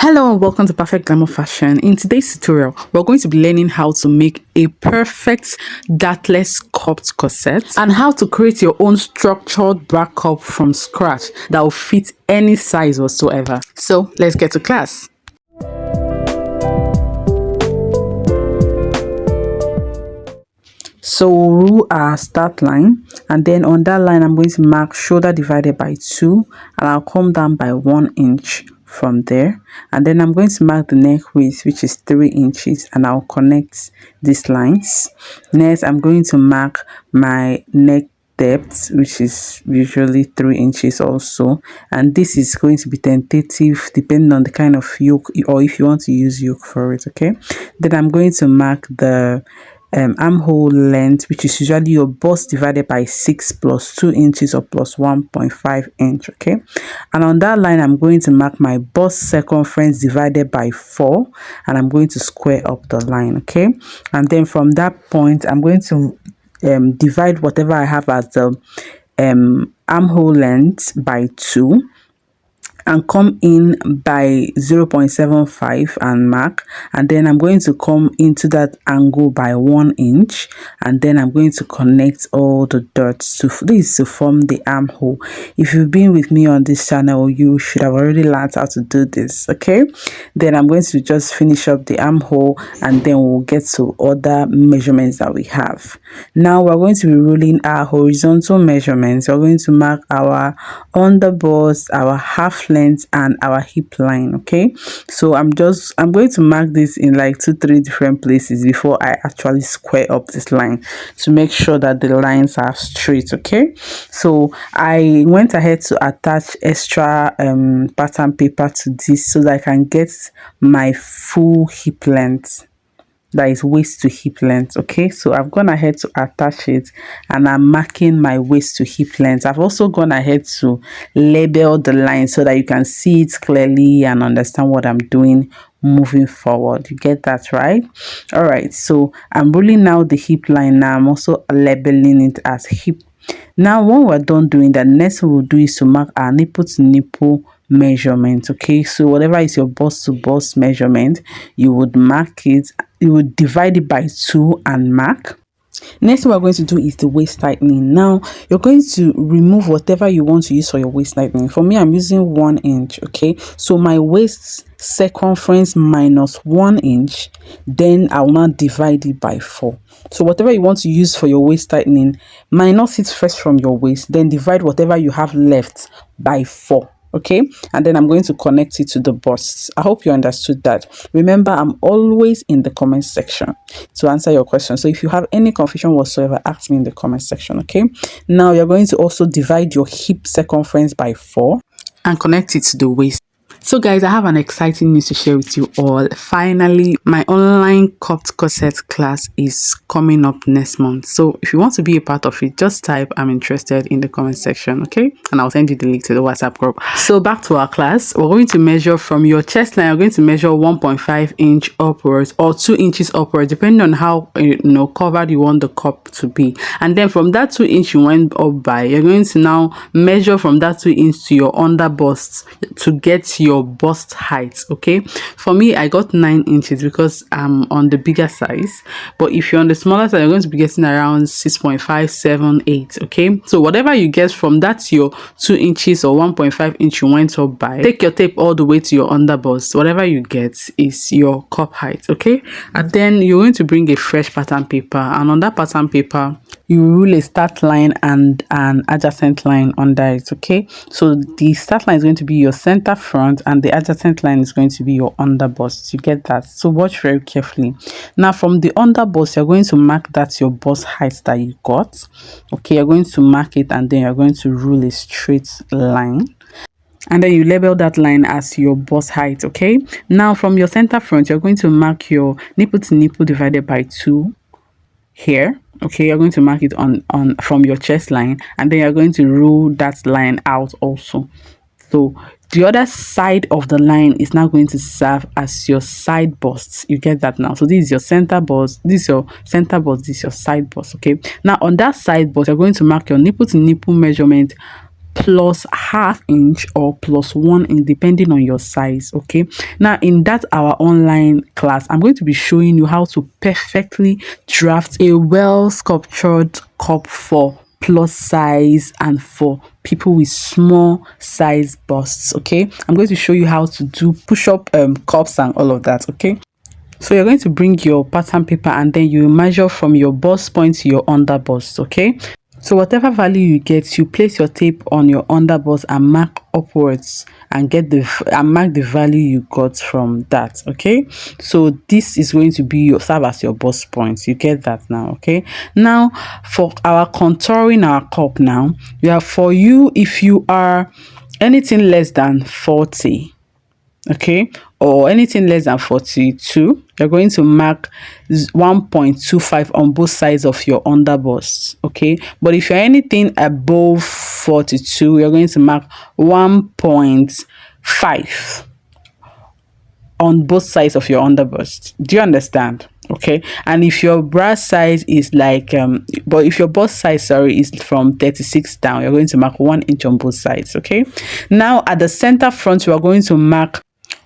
Hello and welcome to Perfect Glamour Fashion. In today's tutorial, we're going to be learning how to make a perfect dartless cropped corset and how to create your own structured bra cup from scratch that will fit any size whatsoever. So let's get to class. So we'll rule our start line, and then on that line I'm going to mark shoulder divided by 2, and I'll come down by 1 inch from there, and then I'm going to mark the neck width, which is 3 inches, and I'll connect these lines. Next I'm going to mark my neck depth, which is usually 3 inches also, and this is going to be tentative depending on the kind of yoke, or if you want to use yoke for it. Okay, then I'm going to mark the armhole length, which is usually your bust divided by 6 plus 2 inches or plus 1.5 inch. Okay, and on that line I'm going to mark my bust circumference divided by 4, and I'm going to square up the line. Okay, and then from that point I'm going to divide whatever I have as the armhole length by 2 and come in by 0.75 and mark, and then I'm going to come into that angle by 1 inch, and then I'm going to connect all the dots to this to form the armhole. If you've been with me on this channel, you should have already learned how to do this. Okay, then I'm going to just finish up the armhole, and then we'll get to other measurements that we have. Now we're going to be ruling our horizontal measurements. We're going to mark our underbust, our half length, and our hip line. Okay, so I'm going to mark this in like 2-3 different places before I actually square up this line to make sure that the lines are straight. Okay, so I went ahead to attach extra pattern paper to this so that I can get my full hip length, that is waist to hip length. Okay, so I've gone ahead to attach it, and I'm marking my waist to hip length. I've also gone ahead to label the line so that you can see it clearly and understand what I'm doing moving forward. You get that, right? All right, so I'm ruling out the hip line now. I'm also labeling it as hip. Now when we're done doing that, next we'll do is to mark our nipple to nipple measurement. Okay, so whatever is your bust to bust measurement, you would mark it, you would divide it by 2 and mark. Next thing we're going to do is the waist tightening. Now you're going to remove whatever you want to use for your waist tightening. For me, I'm using 1 inch. Okay, so my waist circumference minus 1 inch, then I will now divide it by 4. So whatever you want to use for your waist tightening, minus it first from your waist, then divide whatever you have left by 4. Okay, and then I'm going to connect it to the bust. I hope you understood that. Remember, I'm always in the comment section to answer your questions, so if you have any confusion whatsoever, ask me in the comment section. Okay, now you're going to also divide your hip circumference by 4 and connect it to the waist. So guys, I have an exciting news to share with you all. Finally, my online cropped corset class is coming up next month. So if you want to be a part of it, just type "I'm interested" in the comment section, okay? And I'll send you the link to the WhatsApp group. So back to our class, we're going to measure from your chest line. You're going to measure 1.5 inch upwards or 2 inches upwards, depending on how covered you want the cup to be. And then from that 2 inch you went up by, you're going to now measure from that 2 inch to your under bust to get your bust height. Okay, for me I got 9 inches because I'm on the bigger size, but if you're on the smaller side, you're going to be getting around 6.5, 7, 8. Okay, so whatever you get from that your 2 inches or 1.5 inch you went up by, take your tape all the way to your under bust. Whatever you get is your cup height. Okay, and then you're going to bring a fresh pattern paper, and on that pattern paper you rule a start line and an adjacent line under it. Okay, so the start line is going to be your center front, and the adjacent line is going to be your under bust. You get that? So watch very carefully. Now from the under bust, you're going to mark that your bust height that you got. Okay, you're going to mark it, and then you're going to rule a straight line, and then you label that line as your bust height. Okay, now from your center front, you're going to mark your nipple to nipple divided by 2 here. Okay, you're going to mark it on from your chest line, and then you're going to rule that line out also. So the other side of the line is now going to serve as your side bust. You get that now? So this is your center bust, this is your center bust, this is your side bust. Okay, now on that side bust, you're going to mark your nipple to nipple measurement plus half inch or plus 1 inch depending on your size. Okay, now in that our online class, I'm going to be showing you how to perfectly draft a well sculptured cup for plus size and for people with small size busts. Okay, I'm going to show you how to do push-up cups and all of that. Okay, so you're going to bring your pattern paper and then you measure from your bust point to your under bust. Okay, so whatever value you get, you place your tape on your under bust and mark upwards and get the and mark the value you got from that. Okay, so this is going to be your serve as your bust point. You get that now. Okay, now for our contouring our cup, now we have for you, if you are anything less than 40, okay, or anything less than 42, you're going to mark 1.25 on both sides of your under bust. Okay, but if you're anything above 42, you're going to mark 1.5 on both sides of your under bust. Do you understand? Okay, and if your bra size is like but if your bust size, sorry, is from 36 down, you're going to mark 1 inch on both sides. Okay, now at the center front, you are going to mark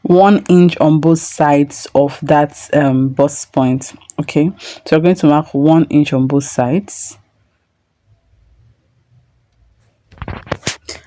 1 inch on both sides of that bust point. Okay, so we're going to mark 1 inch on both sides,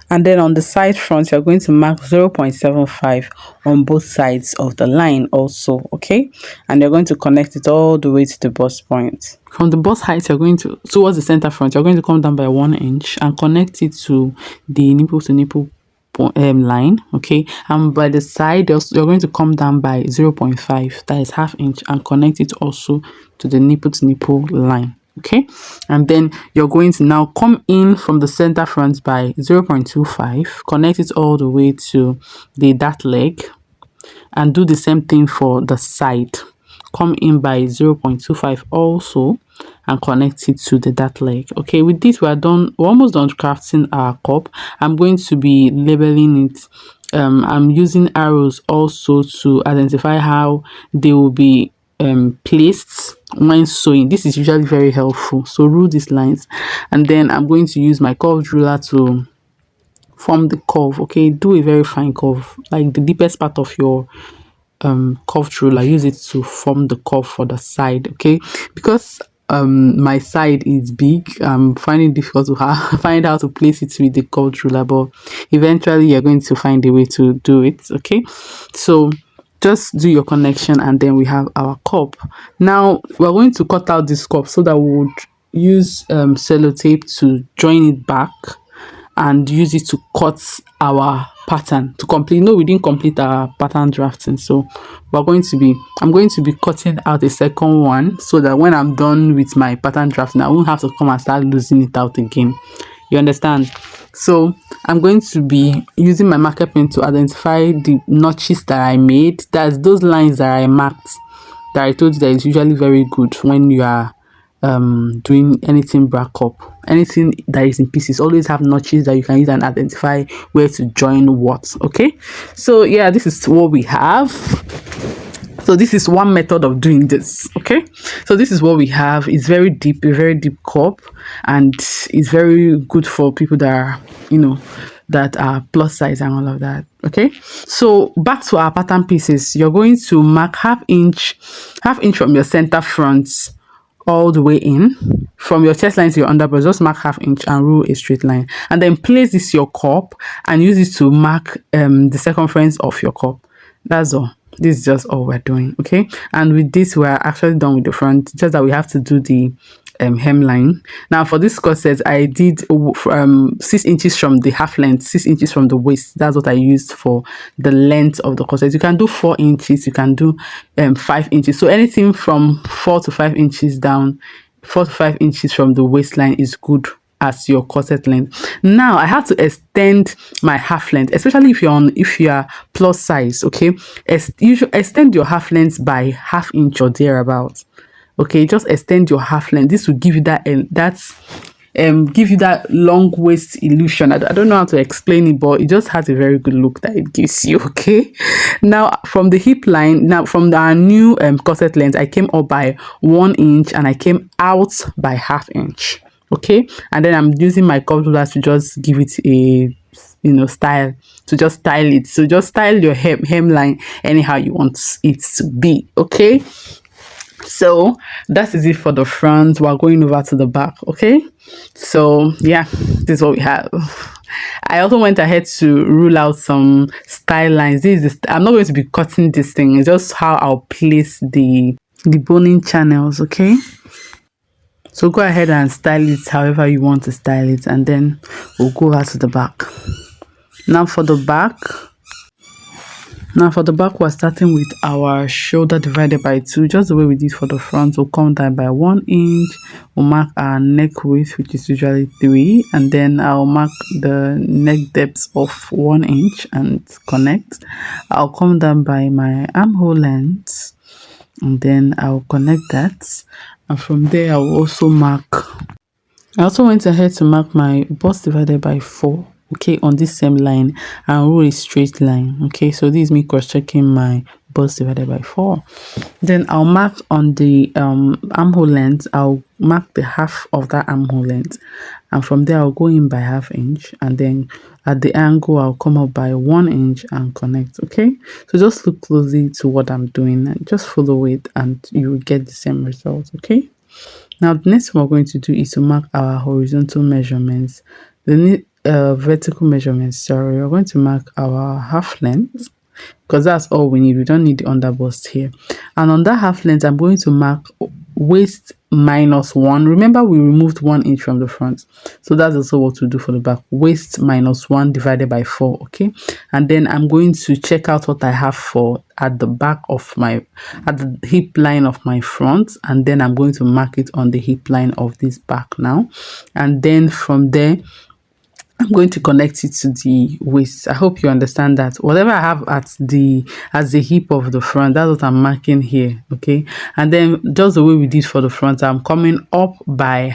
and then on the side front you're going to mark 0.75 on both sides of the line also. Okay, and you're going to connect it all the way to the bust point. From the bust height, you're going to towards the center front, you're going to come down by 1 inch and connect it to the nipple to nipple line. Okay, and by the side you're going to come down by 0.5, that is half inch, and connect it also to the nipple to nipple line. Okay, and then you're going to now come in from the center front by 0.25, connect it all the way to the dart leg, and do the same thing for the side. Come in by 0.25 also and connect it to the dart leg. Okay, with this we're almost done crafting our cup. I'm going to be labeling it. I'm using arrows also to identify how they will be placed when sewing. This is usually very helpful, so rule these lines, and then I'm going to use my curved ruler to form the curve. Okay, do a very fine curve, like the deepest part of your curved ruler. Use it to form the curve for the side. Okay, because my side is big, I'm finding it difficult to find how to place it with the curved ruler, but eventually you're going to find a way to do it. Okay, so just do your connection and then we have our cup. Now we're going to cut out this cup so that we would use sellotape to join it back and use it to cut our pattern to complete. No, we didn't complete our pattern drafting, so I'm going to be cutting out a second one so that when I'm done with my pattern drafting, I won't have to come and start losing it out again. You understand? So I'm going to be using my marker pen to identify the notches that I made. That's those lines that I marked, that I told you that is usually very good when you are doing anything back up. Anything that is in pieces always have notches that you can use and identify where to join what. Okay, so yeah, this is what we have. So this is one method of doing this. Okay, so this is what we have. It's very deep, a very deep cup, and it's very good for people that are, that are plus size and all of that. Okay, so back to our pattern pieces. You're going to mark half inch from your center front all the way in. From your chest line to your underbust, just mark half inch and rule a straight line, and then place this your cup and use it to mark the circumference of your cup. That's all. This is just all we're doing. Okay, and with this we're actually done with the front, just that we have to do the hemline. Now for this corset, I did 6 inches from the half length, 6 inches from the waist. That's what I used for the length of the corset. You can do 4 inches, you can do 5 inches. So anything from 4 to 5 inches down, 4 to 5 inches from the waistline is good as your corset length. Now I have to extend my half length, especially if you are plus size. Okay, you should extend your half length by half inch or thereabouts. Okay, just extend your half length. This will give you that give you that long waist illusion. I don't know how to explain it, but it just has a very good look that it gives you. Okay, now from the hip line, now from our new corset length, I came up by 1 inch and I came out by half inch. okay? And then I'm using my curved ruler to just give it a style, to just style it. So just style your hemline anyhow you want it to be, okay? So that is it for the front. We're going over to the back, okay? So yeah, this is what we have. I also went ahead to rule out some style lines. I'm not going to be cutting this thing. It's just how I'll place the boning channels, okay? So go ahead and style it however you want to style it, and then we'll go over to the back. Now for the back, we're starting with our shoulder divided by 2, just the way we did for the front. We'll come down by 1 inch. We'll mark our neck width, which is usually 3, and then I'll mark the neck depth of 1 inch and connect. I'll come down by my armhole length, and then I'll connect that. And from there, I'll also mark. I also went ahead to mark my bust divided by 4, okay, on this same line, and rule a straight line, okay? So this is me cross-checking my bust divided by 4. Then I'll mark on the armhole length. I'll mark the half of that armhole length, and from there I'll go in by ½ inch, and then at the angle I'll come up by 1 inch and connect, okay? So just look closely to what I'm doing and just follow it, and you will get the same result, okay? Now the next thing we're going to do is to mark our horizontal measurements. The vertical measurements, sorry, we're going to mark our half length, because that's all we need. We don't need the underbust here. And on that half length, I'm going to mark waist -1. Remember, we removed 1 inch from the front, so that's also what to do for the back. Waist -1 divided by 4, okay? And then I'm going to check out what I have for at the back of at the hip line of my front, and then I'm going to mark it on the hip line of this back now. And then from there, I'm going to connect it to the waist. I hope you understand that. Whatever I have at the hip of the front, that's what I'm marking here, okay? And then just the way we did for the front, I'm coming up by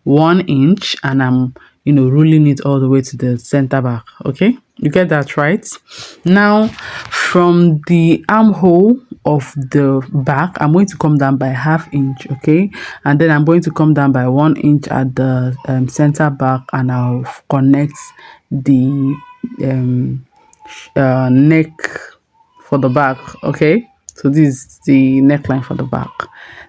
1 inch, and I'm ruling it all the way to the center back, okay? You get that, right? Now from the armhole of the back, I'm going to come down by ½ inch, okay? And then I'm going to come down by 1 inch at the center back, and I'll connect the neck for the back, okay? So this is the neckline for the back.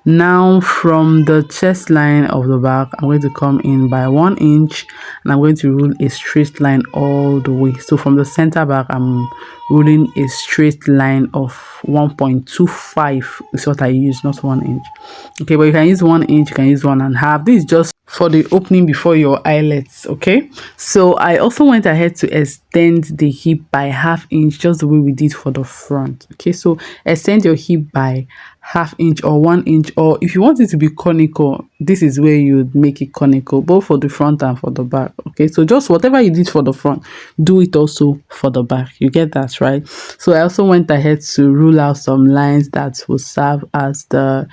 Now from the chest line of the back, I'm going to come in by 1 inch, and I'm going to rule a straight line all the way. So from the center back, I'm ruling a straight line of 1.25 is what I use, not 1 inch. Okay, but you can use 1 inch, you can use 1.5. This is just for the opening before your eyelets, okay? So I also went ahead to extend the hip by ½ inch, just the way we did for the front, okay? So extend your hip by ½ inch or 1 inch, or if you want it to be conical, this is where you make it conical, both for the front and for the back, okay? So just whatever you did for the front, do it also for the back. You get that, right? So I also went ahead to rule out some lines that will serve as the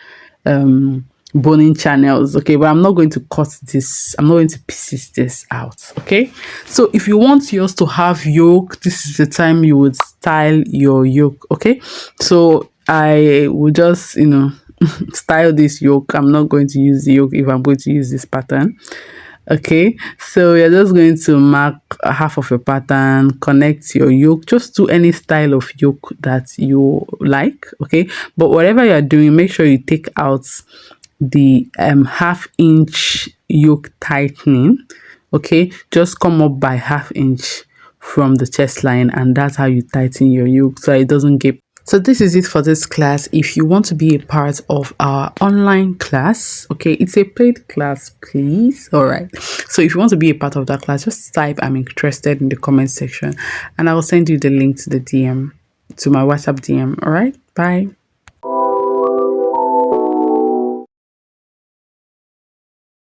boning channels, okay? But I'm not going to cut this, I'm not going to pieces this out, okay? So if you want yours to have yoke, this is the time you would style your yoke, okay? So I will just style this yoke. I'm not going to use the yoke if I'm going to use this pattern, okay? So you're just going to mark half of a pattern, connect your yoke, just do any style of yoke that you like, okay? But whatever you're doing, make sure you take out the ½ inch yoke tightening, okay? Just come up by ½ inch from the chest line, and that's how you tighten your yoke so it doesn't get. So this is it for this class. If you want to be a part of our online class, okay, it's a paid class, please. All right, so if you want to be a part of that class, just type "I'm interested" in the comment section, and I will send you the link to the DM, to my WhatsApp DM. All right, bye.